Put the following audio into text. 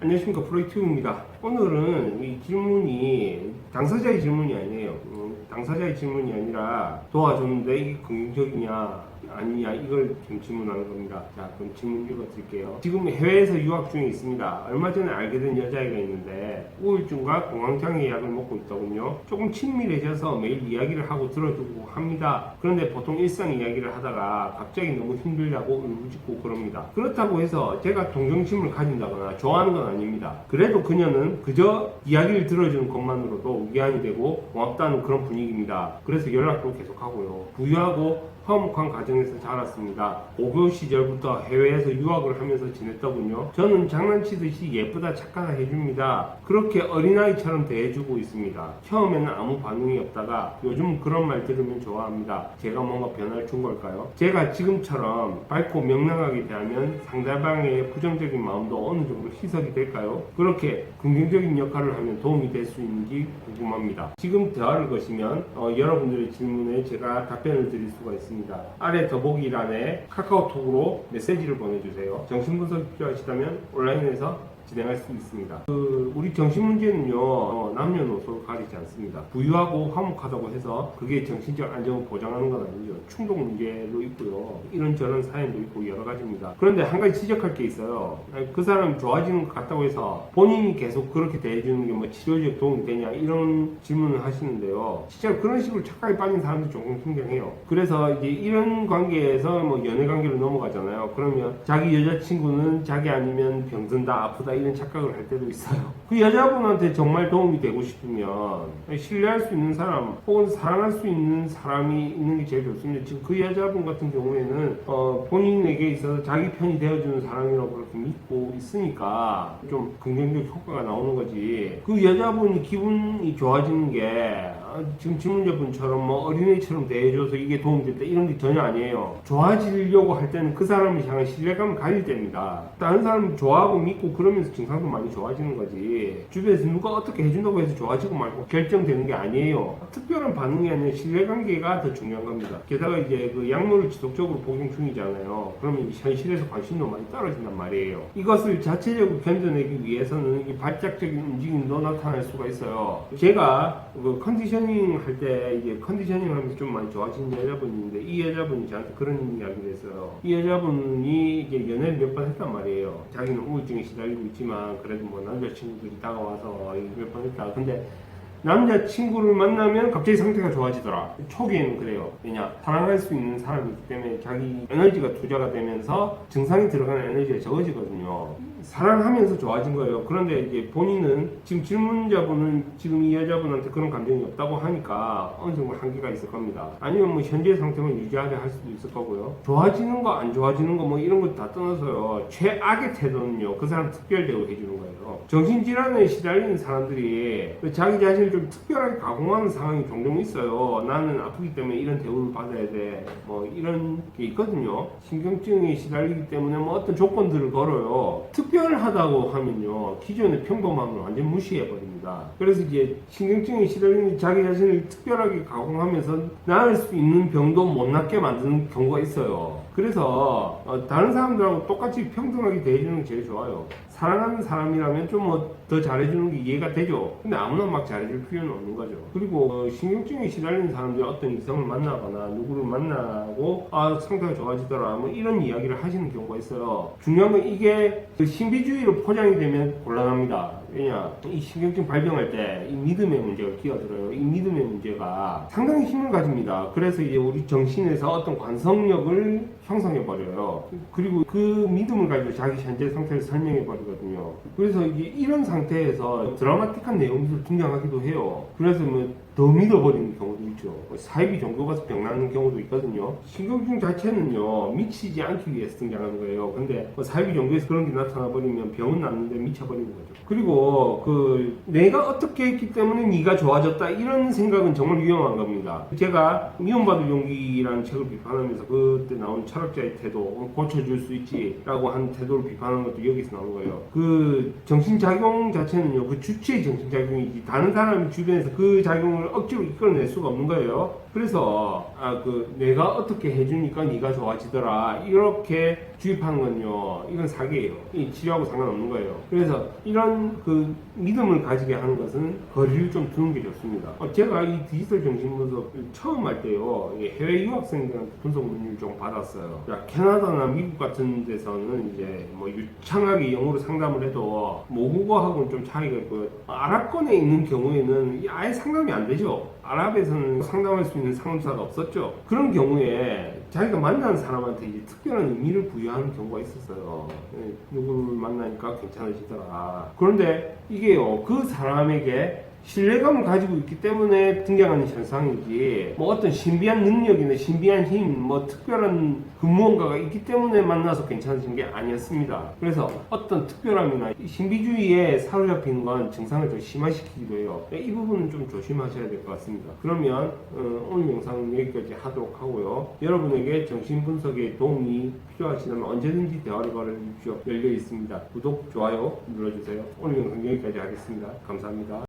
안녕하십니까, 프로이튜브입니다. 오늘은 이 질문이 당사자의 질문이 아니에요. 당사자의 질문이 아니라 도와줬는데 이게 긍정적이냐 아니냐 이걸 지금 질문하는 겁니다. 자, 그럼 질문 읽어드릴게요. 지금 해외에서 유학 중에 있습니다. 얼마 전에 알게 된 여자애가 있는데 우울증과 공황장애 약을 먹고 있더군요. 조금 친밀해져서 매일 이야기를 하고 들어주고 합니다. 그런데 보통 일상 이야기를 하다가 갑자기 너무 힘들다고 울부짖고 그럽니다. 그렇다고 해서 제가 동정심을 가진다거나 좋아하는 건 아닙니다. 그래도 그녀는 그저 이야기를 들어주는 것만으로도 위안이 되고 고맙다는 그런 분위기입니다. 그래서 연락도 계속하고요. 부유하고 화목한 가정에서 자랐습니다. 고교 시절부터 해외에서 유학을 하면서 지냈더군요. 저는 장난치듯이 예쁘다 착하다 해줍니다. 그렇게 어린아이처럼 대해주고 있습니다. 처음에는 아무 반응이 없다가 요즘 그런 말 들으면 좋아합니다. 제가 뭔가 변화를 준 걸까요? 제가 지금처럼 밝고 명랑하게 대하면 상대방의 부정적인 마음도 어느 정도 희석이 될까요? 그렇게 긍정적인 역할을 하면 도움이 될 수 있는지 궁금합니다. 지금 대화를 거시면 여러분들의 질문에 제가 답변을 드릴 수가 있습니다. 아래 더보기란에 카카오톡으로 메시지를 보내주세요. 정신분석이 필요하시다면 온라인에서 진행할 수 있습니다. 우리 정신 문제는요, 남녀노소를 가리지 않습니다. 부유하고 화목하다고 해서 그게 정신적 안정을 보장하는 건 아니죠. 충동 문제도 있고요, 이런저런 사연도 있고 여러 가지입니다. 그런데 한 가지 지적할 게 있어요. 그 사람 좋아지는 것 같다고 해서 본인이 계속 그렇게 대해주는 게 뭐 치료적 도움이 되냐 이런 질문을 하시는데요. 진짜 그런 식으로 착각에 빠진 사람들이 조금 신경해요. 그래서 이제 이런 관계에서 뭐 연애 관계로 넘어가잖아요. 그러면 자기 여자친구는 자기 아니면 병든다 아프다 이런 착각을 할 때도 있어요. 그 여자분한테 정말 도움이 되고 싶으면 신뢰할 수 있는 사람 혹은 사랑할 수 있는 사람이 있는 게 제일 좋습니다. 지금 그 여자분 같은 경우에는 본인에게 있어서 자기 편이 되어주는 사람이라고 그렇게 믿고 있으니까 좀 긍정적 효과가 나오는 거지. 그 여자분이 기분이 좋아지는 게 지금 질문자분처럼 뭐 어린애처럼 대해줘서 이게 도움이 됐다 이런 게 전혀 아니에요. 좋아지려고 할 때는 그 사람을 향한 신뢰감을 가질 때입니다. 다른 사람을 좋아하고 믿고 그러면서 증상도 많이 좋아지는 거지. 주변에서 누가 어떻게 해준다고 해서 좋아지고 말고 결정되는 게 아니에요. 특별한 반응이 아니라 신뢰관계가 더 중요한 겁니다. 게다가 이제 그 약물을 지속적으로 복용 중이잖아요. 그러면 현실에서 관심도 많이 떨어진단 말이에요. 이것을 자체적으로 견뎌내기 위해서는 이 발작적인 움직임도 나타날 수가 있어요. 제가 그 컨디셔닝 할 때 이제 컨디셔닝 하면서 좀 많이 좋아진 여자분이 있는데 이 여자분이 저한테 그런 이야기를 했어요. 이 여자분이 이제 연애를 몇 번 했단 말이에요. 자기는 우울증에 시달리고 있지만 그래도 뭐 남자친구들이 다가와서 몇 번 했다. 근데 남자친구를 만나면 갑자기 상태가 좋아지더라. 초기에는 그래요. 왜냐? 사랑할 수 있는 사람이기 때문에 자기 에너지가 투자가 되면서 증상이 들어가는 에너지가 적어지거든요. 사랑하면서 좋아진 거예요. 그런데 이제 본인은 지금 질문자분은 지금 이 여자분한테 그런 감정이 없다고 하니까 어느 정도 한계가 있을 겁니다. 아니면 뭐 현재 상태만 유지하게 할 수도 있을 거고요. 좋아지는 거 안 좋아지는 거 뭐 이런 거 다 떠나서요. 최악의 태도는요, 그 사람 특별 대우 해주는 거예요. 정신질환에 시달리는 사람들이 자기 자신을 좀 특별하게 가공하는 상황이 종종 있어요. 나는 아프기 때문에 이런 대우를 받아야 돼. 뭐 이런 게 있거든요. 신경증에 시달리기 때문에 뭐 어떤 조건들을 걸어요. 특별하다고 하면요, 기존의 평범함을 완전 무시해버립니다. 그래서 이제 신경증에 시달리는 자기 자신을 특별하게 가공하면서 나을 수 있는 병도 못 낫게 만드는 경우가 있어요. 그래서 다른 사람들하고 똑같이 평등하게 대해주는 게 제일 좋아요. 사랑하는 사람이라면 좀 뭐 더 잘해주는 게 이해가 되죠. 근데 아무나 막 잘해줄 필요는 없는 거죠. 그리고 신경증에 시달리는 사람들이 어떤 이성을 만나거나 누구를 만나고 상태가 좋아지더라 뭐 이런 이야기를 하시는 경우가 있어요. 중요한 건 이게 그 신비주의로 포장이 되면 곤란합니다. 왜냐, 이 신경증 발병할 때 이 믿음의 문제가 끼어들어요. 이 믿음의 문제가 상당히 힘을 가집니다. 그래서 이제 우리 정신에서 어떤 관성력을 형성해버려요. 그리고 그 믿음을 가지고 자기 현재 상태를 설명해버리거든요. 그래서 이제 이런 상태에서 드라마틱한 내용들이 등장하기도 해요. 그래서 뭐 더 믿어버리는 경우도 있죠. 사이비 종교 가서 병나는 경우도 있거든요. 신경증 자체는요, 미치지 않기 위해서 등장하는 거예요. 근데 사이비 종교에서 그런 게 나타나버리면 병은 낫는데 미쳐버리는 거죠. 그리고 내가 어떻게 했기 때문에 네가 좋아졌다 이런 생각은 정말 위험한 겁니다. 제가 미움받을 용기라는 책을 비판하면서 그때 나온 철학자의 태도, 고쳐줄 수 있지 라고 한 태도를 비판하는 것도 여기서 나온 거예요. 그 정신작용 자체는요, 그 주체의 정신작용이지 다른 사람이 주변에서 그 작용을 억지로 이끌어낼 수가 없는 거예요. 그래서 내가 어떻게 해주니까 네가 좋아지더라 이렇게 주입하는 건요, 이건 사기예요. 이 치료하고 상관없는 거예요. 그래서 이런 믿음을 가지게 하는 것은 거리를 좀 두는 게 좋습니다. 제가 이 디지털 정신분석 처음 할 때요, 해외 유학생들한테 분석 문의를 좀 받았어요. 캐나다나 미국 같은 데서는 이제 뭐 유창하게 영어로 상담을 해도 모국어하고는 좀 차이가 있고요. 아랍권에 있는 경우에는 아예 상담이 안 되죠. 아랍에서는 상담할 수 있는 상담사가 없었죠. 그런 경우에 자기가 만나는 사람한테 이제 특별한 의미를 부여하는 경우가 있었어요. 누구를 만나니까 괜찮으시더라. 그런데 이게요, 그 사람에게 신뢰감을 가지고 있기 때문에 등장하는 현상이지, 뭐 어떤 신비한 능력이나 신비한 힘, 뭐 특별한 무언가가 있기 때문에 만나서 괜찮아진 게 아니었습니다. 그래서 어떤 특별함이나 신비주의에 사로잡히는 건 증상을 더 심화시키기도 해요. 이 부분은 좀 조심하셔야 될 것 같습니다. 그러면 오늘 영상은 여기까지 하도록 하고요. 여러분에게 정신분석에 도움이 필요하시다면 언제든지 대화를 걸어주십시오. 열려 있습니다. 구독, 좋아요 눌러주세요. 오늘 영상 여기까지 하겠습니다. 감사합니다.